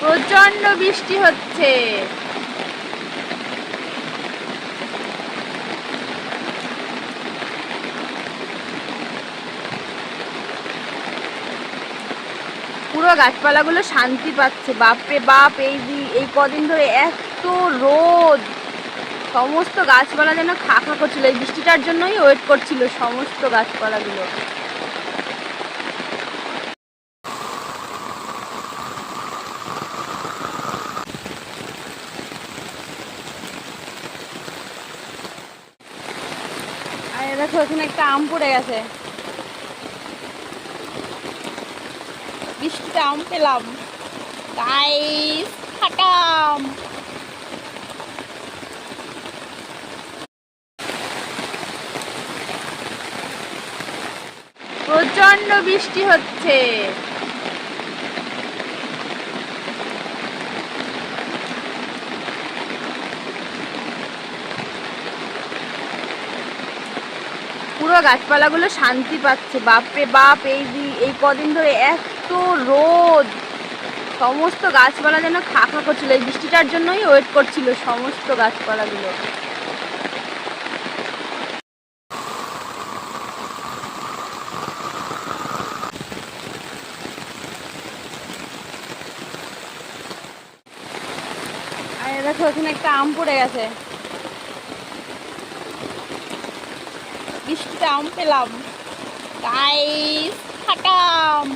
প্রচন্ড বৃষ্টি হচ্ছে। পুরো গাছপালাগুলো শান্তি পাচ্ছে। বাপরে বাপ, এই কদিন ধরে এত রোদ, সমস্ত গাছপালা যেন খা খা করছিল। এই বৃষ্টিটার জন্যই ওয়েট করছিল সমস্ত গাছপালাগুলো। আর দেখো এখানে একটা আম পড়ে গেছে, বৃষ্টিতে আম পেলাম গাইস, খাটাম। প্রচন্ড বৃষ্টি হচ্ছে। পুরো গাছপালাগুলো শান্তি পাচ্ছে। বাপরে বাপ, এই কদিন ধরে এত রোদ, সমস্ত গাছপালা যেন খা খা করছিল। এই বৃষ্টিটার জন্যই ওয়েট করছিল সমস্ত গাছপালাগুলো। আর দেখো এখানে একটা আম পড়ে গেছে, বৃষ্টিতে আম পেলাম গাইস, খাটাম।